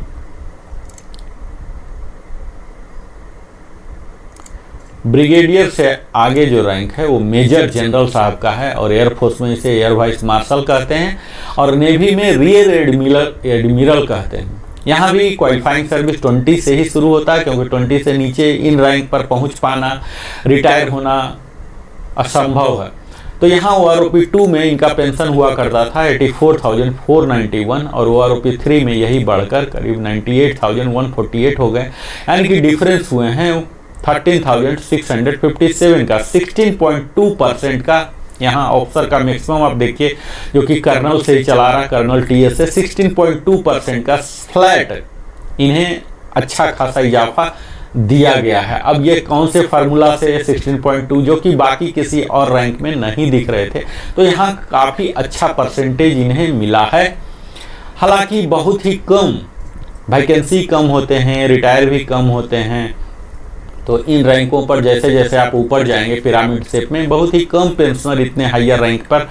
[SPEAKER 1] ब्रिगेडियर से आगे जो रैंक है वो मेजर जनरल साहब का है, और एयरफोर्स में इसे एयर वाइस मार्शल कहते हैं, और नेवी में रियर एडमिरल कहते हैं। यहाँ भी क्वालिफाइंग सर्विस 20 से ही शुरू होता है, क्योंकि 20 से नीचे इन रैंक पर पहुँच पाना, रिटायर होना असंभव है। तो यहाँ OROP 2 में इनका पेंशन हुआ करता था 84,491, और OROP 3 में यही बढ़कर करीब 98,148 हो गए, यानी कि डिफरेंस हुए हैं 13,657 का। 16.2% का यहाँ ऑफिसर का मैक्सिमम आप देखिए, जो कि कर्नल से ही चला रहा, कर्नल TS से 16.2% का फ्लैट इन्हें अच्छा खासा इजाफा दिया गया है। अब ये कौन से फार्मूला से 16.2, जो कि बाकी किसी और रैंक में नहीं दिख रहे थे, तो यहाँ काफ़ी अच्छा परसेंटेज इन्हें मिला है। हालांकि बहुत ही कम वैकेंसी कम होते हैं, रिटायर भी कम होते हैं, तो इन रैंकों पर जैसे जैसे आप ऊपर जाएंगे पिरामिड शेप में, बहुत ही कम पेंशनर इतने हायर रैंक पर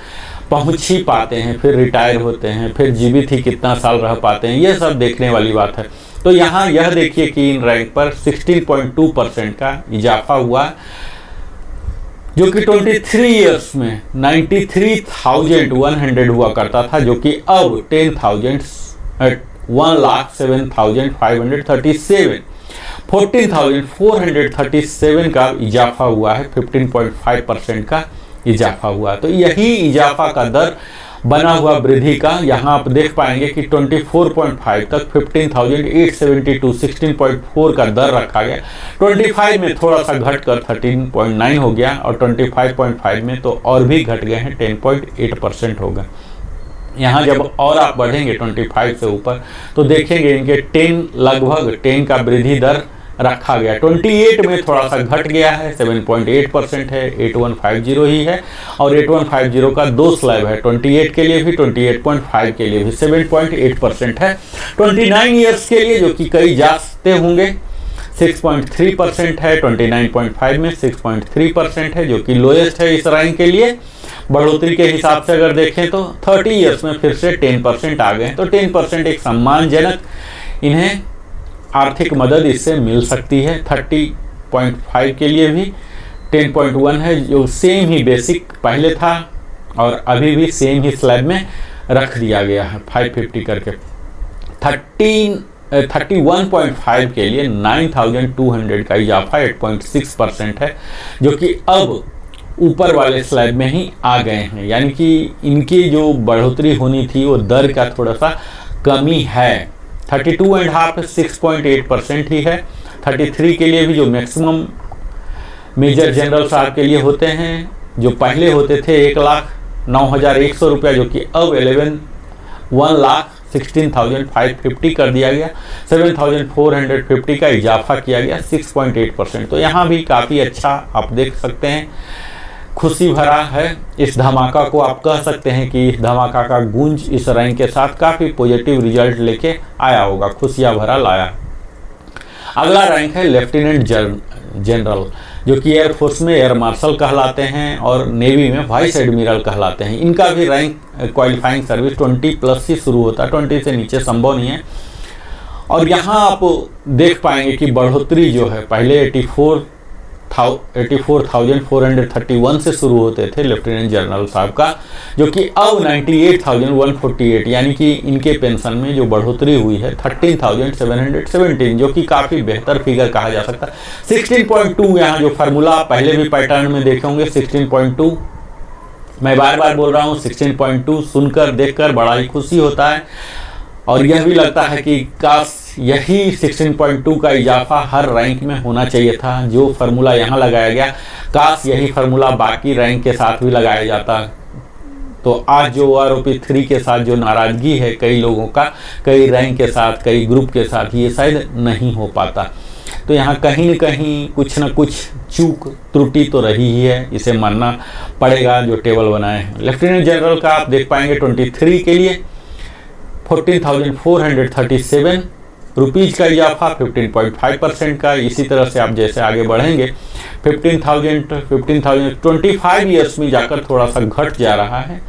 [SPEAKER 1] पहुंच ही पाते हैं, फिर रिटायर होते हैं, फिर जीवित ही कितना साल रह पाते हैं, ये सब देखने वाली बात है। तो यहाँ यह देखिए कि इन रैंक पर 16.2% का इजाफा हुआ, जो कि 23 ईयर्स में 93,100 हुआ करता था, जो कि अब 1,07,537, 14,437 का इजाफा हुआ है, 15.5% का इजाफा हुआ। तो यही इजाफा का दर बना हुआ वृद्धि का यहाँ आप देख पाएंगे कि 24.5 तक 15,872, 16.4 का दर रखा गया। 25 में थोड़ा सा घटकर 13.9 हो गया, और 25.5 में तो और भी घट गए हैं, 10.8% हो गए। यहाँ जब और आप बढ़ेंगे 25 से ऊपर, तो देखेंगे इनके 10 लगभग 10 का वृद्धि दर रखा गया। 28 में थोड़ा सा घट गया है, 7.8% है, 8150 ही है, और 8150 का 2 स्लैब है, 28 के लिए भी 28.5 के लिए भी 7.8% है। 29 ईयर्स के लिए, जो कि कई जाते होंगे, 6.3% है। 29.5 में 6.3% है, जो कि लोएस्ट है इस रैंक के लिए। बढ़ोतरी के हिसाब से अगर देखें तो 30 ईयर्स में फिर से 10% आ गए हैं, तो 10% एक सम्मानजनक इन्हें आर्थिक मदद इससे मिल सकती है। 30.5 के लिए भी 10.1 है, जो सेम ही बेसिक पहले था और अभी भी सेम ही स्लैब में रख दिया गया है 550 करके। 31.5 के लिए 9,200 का इजाफा 8.6% है, जो कि अब ऊपर वाले स्लैब में ही आ गए हैं, यानी कि इनकी जो बढ़ोतरी होनी थी वो दर का थोड़ा सा कमी है। 32.5 6.8% ही है। 33 के लिए भी जो मैक्सिमम मेजर जनरल साहब के लिए होते हैं, जो पहले होते थे 1,09,100 रुपया, जो कि अब 1,16,550 कर दिया गया। 7,450 का इजाफा किया गया, 6.8%। तो यहाँ भी काफ़ी अच्छा आप देख सकते हैं, खुशी भरा है। इस धमाका को आप कह सकते हैं कि इस धमाका का गूंज इस रैंक के साथ काफ़ी पॉजिटिव रिजल्ट लेके आया होगा, खुशियाँ भरा लाया। अगला रैंक है लेफ्टिनेंट जनरल, जो कि एयरफोर्स में एयर मार्शल कहलाते हैं और नेवी में वाइस एडमिरल कहलाते हैं। इनका भी रैंक क्वालिफाइंग सर्विस 20+ से शुरू होता है, 20 से नीचे संभव नहीं है। और यहाँ आप देख पाएंगे कि बढ़ोतरी जो है, पहले 84,431 से शुरू होते थे लेफ्टिनेंट जनरल साहब का, जो कि अब 98,148, यानी कि इनके पेंशन में जो बढ़ोतरी हुई है 13,717, जो कि काफ़ी बेहतर फिगर कहा जा सकता है। 16.2 यहाँ जो फार्मूला पहले भी पैटर्न में देखे होंगे, 16.2 मैं बार बार बोल रहा हूँ, 16.2 सुनकर देखकर बड़ा ही खुशी होता है। और यह भी लगता है कि काश यही 16.2 का इजाफा हर रैंक में होना चाहिए था। जो फार्मूला यहाँ लगाया गया, काश यही फार्मूला बाकी रैंक के साथ भी लगाया जाता। तो आज जो OROP 3 के साथ जो नाराज़गी है कई लोगों का, कई रैंक के साथ, कई ग्रुप के साथ, ये शायद नहीं हो पाता। तो यहाँ कहीं न कहीं कुछ न कुछ चूक त्रुटि तो रही ही है, इसे मानना पड़ेगा जो टेबल बनाए हैं। लेफ्टिनेंट जनरल का आप देख पाएंगे 23 के लिए 14,437 रुपीज़ का इजाफा, 15.5% का। इसी तरह से आप जैसे आगे बढ़ेंगे 15,000 25 ईयर्स में जाकर थोड़ा सा घट जा रहा है,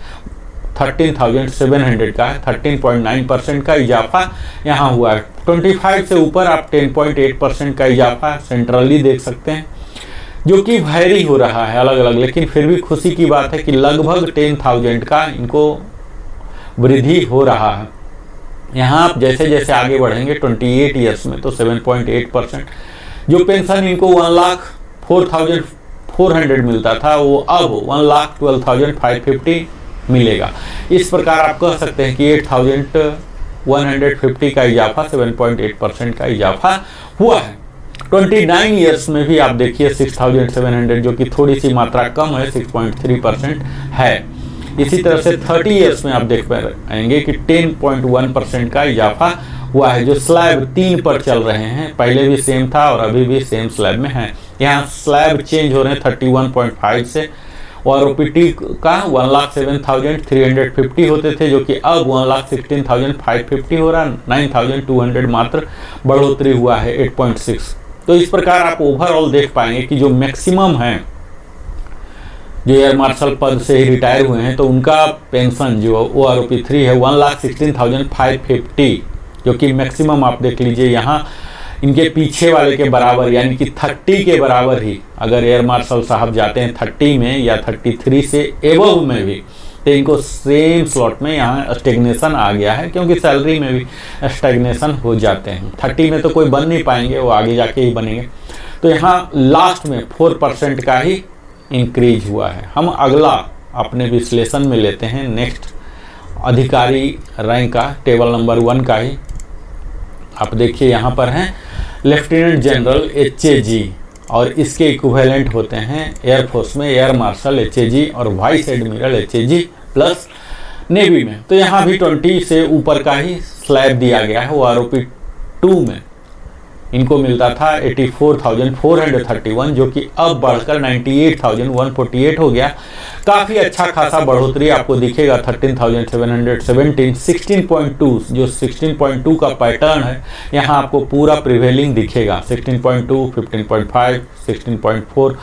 [SPEAKER 1] 13,700 का है, 13.9% का इजाफा यहाँ हुआ है। 25 से ऊपर आप 10.8% का इजाफा सेंट्रली देख सकते हैं, जो कि वैरी हो रहा है अलग अलग, लेकिन फिर भी खुशी की बात है कि लगभग 10,000 का इनको वृद्धि हो रहा है। यहाँ आप जैसे जैसे आगे बढ़ेंगे 28 ईयर्स में तो 7.8%, जो पेंशन इनको 1,04,400 मिलता था वो अब 1,12,550 मिलेगा। इस प्रकार आप कह सकते हैं कि 8,150 का इजाफा, 7.8% का इजाफा हुआ है। 29 ईयर्स में भी आप देखिए 6,700, जो कि थोड़ी सी मात्रा कम है, 6.3% है। इसी तरह से 30 ईयर्स में आप देख पाएंगे कि 10.1% का इजाफा हुआ है, जो स्लैब 3 पर चल रहे हैं। पहले भी सेम था और अभी भी सेम स्लैब में है। यहाँ स्लैब चेंज हो रहे हैं 31.5 से, और OPT का 1,07,350 होते थे, जो कि अब 1,16,550 हो रहा है, 9,200 मात्र बढ़ोतरी हुआ है, 8.6। तो इस प्रकार आप ओवरऑल देख पाएंगे कि जो मैक्सिमम है, जो एयर मार्शल पद से ही रिटायर हुए हैं, तो उनका पेंशन जो OROP 3 है 1,16,550, जो कि मैक्सिमम आप देख लीजिए यहाँ इनके पीछे वाले के बराबर, यानी कि 30 के बराबर ही अगर एयर मार्शल साहब जाते हैं 30 में या 33 से एबव में भी, तो इनको सेम स्लॉट में यहाँ स्टेग्नेशन आ गया है, क्योंकि सैलरी में भी स्टेग्नेशन हो जाते हैं। 30 में तो कोई बन नहीं पाएंगे, वो आगे जाके ही बनेंगे। तो यहाँ लास्ट में 4% का ही इंक्रीज हुआ है। हम अगला अपने विश्लेषण में लेते हैं नेक्स्ट अधिकारी रैंक का, टेबल नंबर 1 का ही। आप देखिए यहाँ पर हैं लेफ्टिनेंट जनरल HAG, और इसके इक्विवेलेंट होते हैं एयरफोर्स में एयर मार्शल HAG और vice admiral HAG plus navy में। तो यहाँ भी 20 से ऊपर का ही स्लैब दिया गया है। OROP 2 में इनको मिलता था 84,431, जो कि अब बढ़कर 98,148 हो गया। काफ़ी अच्छा खासा बढ़ोतरी आपको दिखेगा। 13,717, 16.2, जो 16.2 का पैटर्न है यहाँ आपको पूरा प्रिवेलिंग दिखेगा, 16.2, 15.5, 16.4।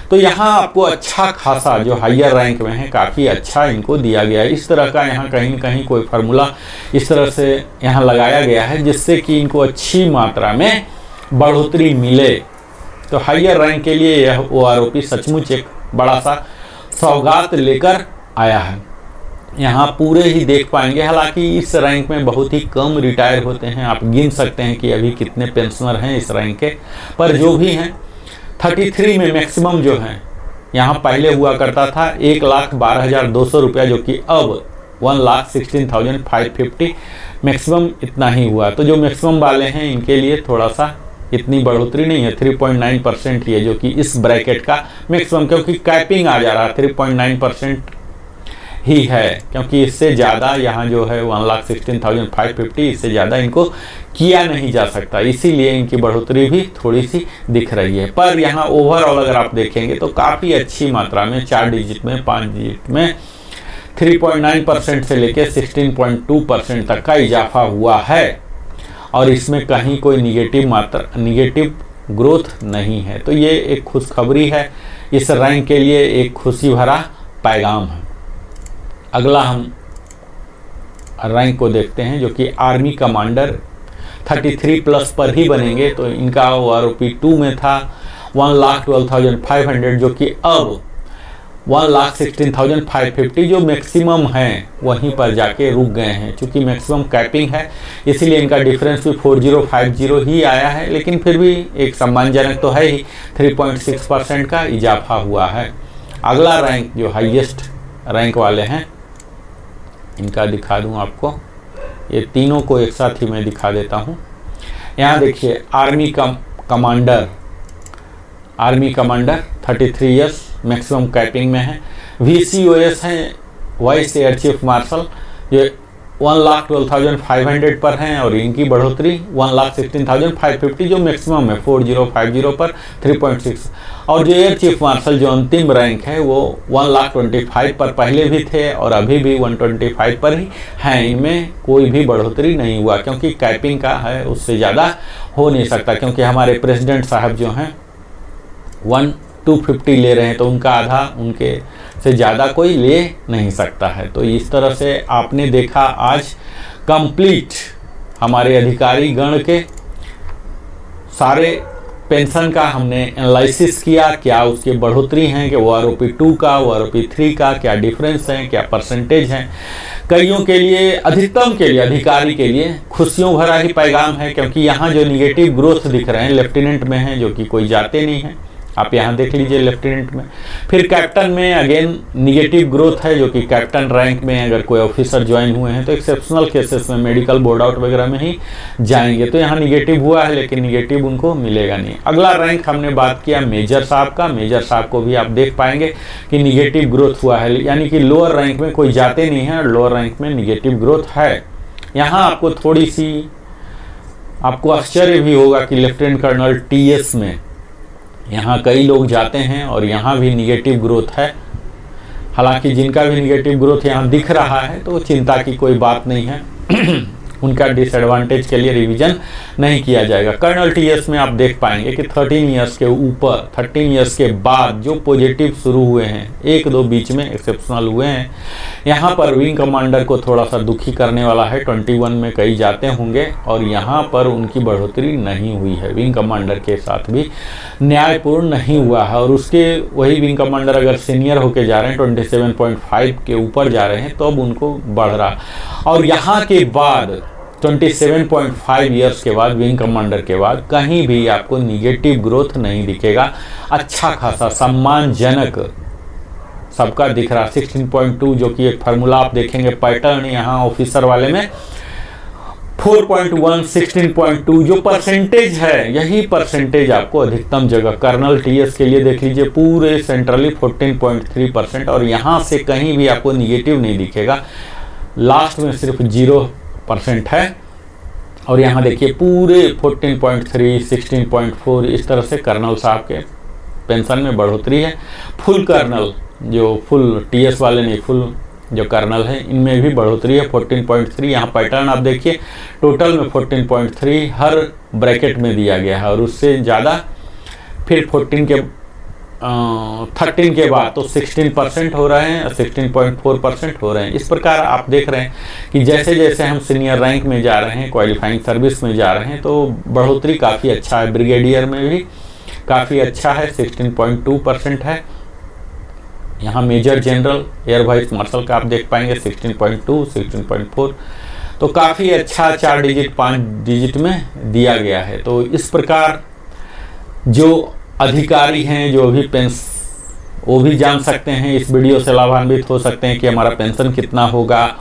[SPEAKER 1] तो यहाँ आपको अच्छा खासा जो हायर रैंक में है काफ़ी अच्छा इनको दिया गया है। इस तरह का यहाँ कहीं न कहीं कोई फार्मूला इस तरह से यहाँ लगाया गया है जिससे कि इनको अच्छी मात्रा में बढ़ोतरी मिले। तो हायर रैंक के लिए यह OROP सचमुच एक बड़ा सा सौगात लेकर आया है। यहाँ पूरे ही देख पाएंगे, हालांकि इस रैंक में बहुत ही कम रिटायर होते हैं। आप गिन सकते हैं कि अभी कितने पेंशनर हैं इस रैंक के, पर जो भी हैं 33 में मैक्सिमम जो हैं यहाँ पहले हुआ करता था 1,12,200 रुपया, जो कि अब 1,16,550 मैक्सिमम इतना ही हुआ। तो जो मैक्सिमम वाले हैं इनके लिए थोड़ा सा इतनी बढ़ोतरी नहीं है, 3.9% ही है, जो कि इस ब्रैकेट का मैक्सिमम, क्योंकि कैपिंग आ जा रहा है 3.9% ही है, क्योंकि इससे ज़्यादा यहाँ जो है 1,16,550, इससे ज़्यादा इनको किया नहीं जा सकता, इसीलिए इनकी बढ़ोतरी भी थोड़ी सी दिख रही है। पर यहाँ ओवरऑल अगर आप देखेंगे तो काफ़ी अच्छी मात्रा में 4 डिजिट में 5 डिजिट में 3.9% से लेकर 16.2% तक का इजाफा हुआ है, और इसमें कहीं कोई निगेटिव ग्रोथ नहीं है। तो ये एक खुशखबरी है, इस रैंक के लिए एक खुशी भरा पैगाम है। अगला हम रैंक को देखते हैं, जो कि आर्मी कमांडर 33+ पर ही बनेंगे। तो इनका OROP 2 में था 1,12,500, जो कि अब 1,16,550 जो मैक्सिमम है वहीं पर जाके रुक गए हैं। चूँकि मैक्सिमम कैपिंग है इसीलिए इनका डिफरेंस भी 4050 ही आया है, लेकिन फिर भी एक सम्मानजनक तो है ही, 3.6% का इजाफा हुआ है। अगला रैंक जो हाईएस्ट रैंक वाले हैं इनका दिखा दूं आपको, ये तीनों को एक साथ ही मैं दिखा देता हूं। यहाँ देखिए army commander 33 years maximum capping में है। VCOS हैं वाइस एयर चीफ मार्शल, ये 1,12,500 पर हैं, और इनकी बढ़ोतरी 1,16,550 जो मैक्सिमम है 4050 पर 3.6। और जो एयर चीफ मार्शल जो अंतिम रैंक है वो 1,25,000 पर पहले भी थे और अभी भी 125 पर ही हैं। इनमें कोई भी बढ़ोतरी नहीं हुआ, क्योंकि कैपिंग का है, उससे ज़्यादा हो नहीं सकता, क्योंकि हमारे प्रेसिडेंट साहब जो हैं 1,250 ले रहे हैं, तो उनका आधा, उनके से ज़्यादा कोई ले नहीं सकता है। तो इस तरह से आपने देखा आज कंप्लीट हमारे अधिकारी गण के सारे पेंशन का हमने एनालिसिस किया, क्या उसकी बढ़ोतरी हैं, कि OROP 2 का OROP 3 का क्या डिफरेंस है, क्या परसेंटेज है। कईयों के लिए, अधिकतम के लिए, अधिकारी के लिए खुशियों भरा ही पैगाम है, क्योंकि यहाँ जो निगेटिव ग्रोथ दिख रहे हैं लेफ्टिनेंट में हैं, जो कि कोई जाते नहीं हैं। आप यहाँ देख लीजिए लेफ्टिनेंट में। फिर कैप्टन में अगेन निगेटिव ग्रोथ है, जो कि कैप्टन रैंक में अगर कोई ऑफिसर ज्वाइन हुए हैं तो एक्सेप्शनल केसेस में मेडिकल बोर्ड आउट वगैरह में ही जाएंगे। तो यहाँ निगेटिव हुआ है, लेकिन निगेटिव उनको मिलेगा नहीं। अगला रैंक हमने बात किया मेजर साहब का। मेजर साहब को भी आप देख पाएंगे कि निगेटिव ग्रोथ हुआ है, यानी कि लोअर रैंक में कोई जाते नहीं है और लोअर रैंक में निगेटिव ग्रोथ है। यहाँ आपको थोड़ी सी आपको आश्चर्य भी होगा कि लेफ्टिनेंट कर्नल TS में यहाँ कई लोग जाते हैं और यहाँ भी निगेटिव ग्रोथ है। हालांकि जिनका भी निगेटिव ग्रोथ यहाँ दिख रहा है तो चिंता की कोई बात नहीं है, उनका डिसएडवांटेज के लिए रिवीजन नहीं किया जाएगा। कर्नल TS में आप देख पाएंगे कि 13 इयर्स के ऊपर, 13 इयर्स के बाद जो पॉजिटिव शुरू हुए हैं, 1-2 बीच में एक्सेप्शनल हुए हैं। यहाँ पर विंग कमांडर को थोड़ा सा दुखी करने वाला है, 21 में कई जाते होंगे और यहाँ पर उनकी बढ़ोतरी नहीं हुई है। विंग कमांडर के साथ भी न्यायपूर्ण नहीं हुआ है, और उसके वही विंग कमांडर अगर सीनियर होके जा रहे हैं 27.5 के ऊपर जा रहे हैं तो अब उनको बढ़ रहा। और यहाँ के बाद 27.5 ईयर्स के बाद विंग कमांडर के बाद कहीं भी आपको निगेटिव ग्रोथ नहीं दिखेगा। अच्छा खासा सम्मानजनक सबका दिख रहा। 16.2 जो कि एक फार्मूला आप देखेंगे पैटर्न यहाँ ऑफिसर वाले में 4.1, 16.2 जो परसेंटेज है, यही परसेंटेज आपको अधिकतम जगह कर्नल TS के लिए देख लीजिए, पूरे सेंट्रली 14.3%, और यहाँ से कहीं भी आपको निगेटिव नहीं दिखेगा। लास्ट में सिर्फ 0% है, और यहाँ देखिए पूरे 14.3, 16.4 इस तरह से कर्नल साहब के पेंशन में बढ़ोतरी है। फुल कर्नल जो फुल TS वाले नहीं, फुल जो कर्नल है इनमें भी बढ़ोतरी है 14.3। यहाँ पैटर्न आप देखिए टोटल में 14.3 हर ब्रैकेट में दिया गया है, और उससे ज़्यादा फिर 13 के बाद तो 16% हो रहे हैं, 16.4% हो रहे हैं। इस प्रकार आप देख रहे हैं कि जैसे जैसे हम सीनियर रैंक में जा रहे हैं, क्वालिफाइंग सर्विस में जा रहे हैं, तो बढ़ोतरी काफ़ी अच्छा है। ब्रिगेडियर में भी काफ़ी अच्छा है, 16.2% है। यहाँ major general air vice marshal का आप देख पाएंगे 16.2, 16.4, तो काफ़ी अच्छा 4 डिजिट 5 डिजिट में दिया गया है। तो इस प्रकार जो अधिकारी हैं, जो भी वो भी जान सकते हैं, इस वीडियो से लाभान्वित हो सकते हैं कि हमारा पेंशन कितना होगा।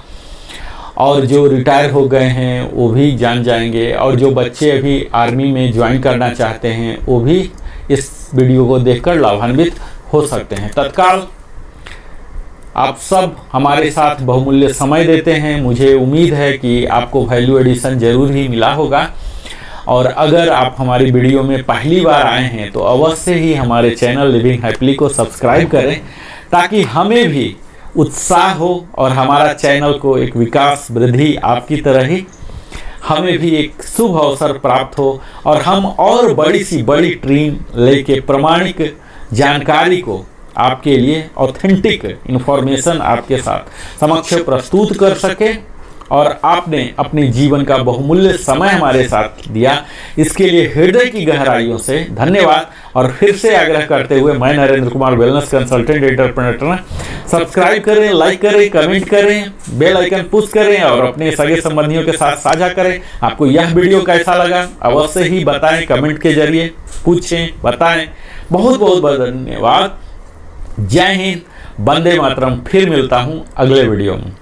[SPEAKER 1] और जो रिटायर हो गए हैं वो भी जान जाएंगे, और जो बच्चे अभी आर्मी में ज्वाइन करना चाहते हैं वो भी इस वीडियो को देखकर लाभान्वित हो सकते हैं। तत्काल आप सब हमारे साथ बहुमूल्य समय देते हैं, मुझे उम्मीद है कि आपको वैल्यू एडिशन जरूर ही मिला होगा। और अगर आप हमारी वीडियो में पहली बार आए हैं तो अवश्य ही हमारे चैनल लिविंग हैप्पीली को सब्सक्राइब करें, ताकि हमें भी उत्साह हो और हमारा चैनल को एक विकास वृद्धि आपकी तरह ही हमें भी एक शुभ अवसर प्राप्त हो, और हम और बड़ी सी बड़ी टीम लेके प्रामाणिक जानकारी को आपके लिए ऑथेंटिक इन्फॉर्मेशन आपके साथ समक्ष प्रस्तुत कर सके। और आपने अपने जीवन का बहुमूल्य समय हमारे साथ दिया, इसके लिए हृदय की गहराइयों से धन्यवाद। और फिर से आग्रह करते हुए मैं Narendra Kumar, wellness consultant entrepreneur, subscribe करें, लाइक करें, कमेंट करें, बेल आइकन पुश करें और अपने सगे संबंधियों के साथ साझा करें। आपको यह वीडियो कैसा लगा अवश्य ही बताएं, कमेंट के जरिए पूछें, बताएं। बहुत बहुत धन्यवाद। जय हिंद, वंदे मातरम। फिर मिलता हूँ अगले वीडियो में।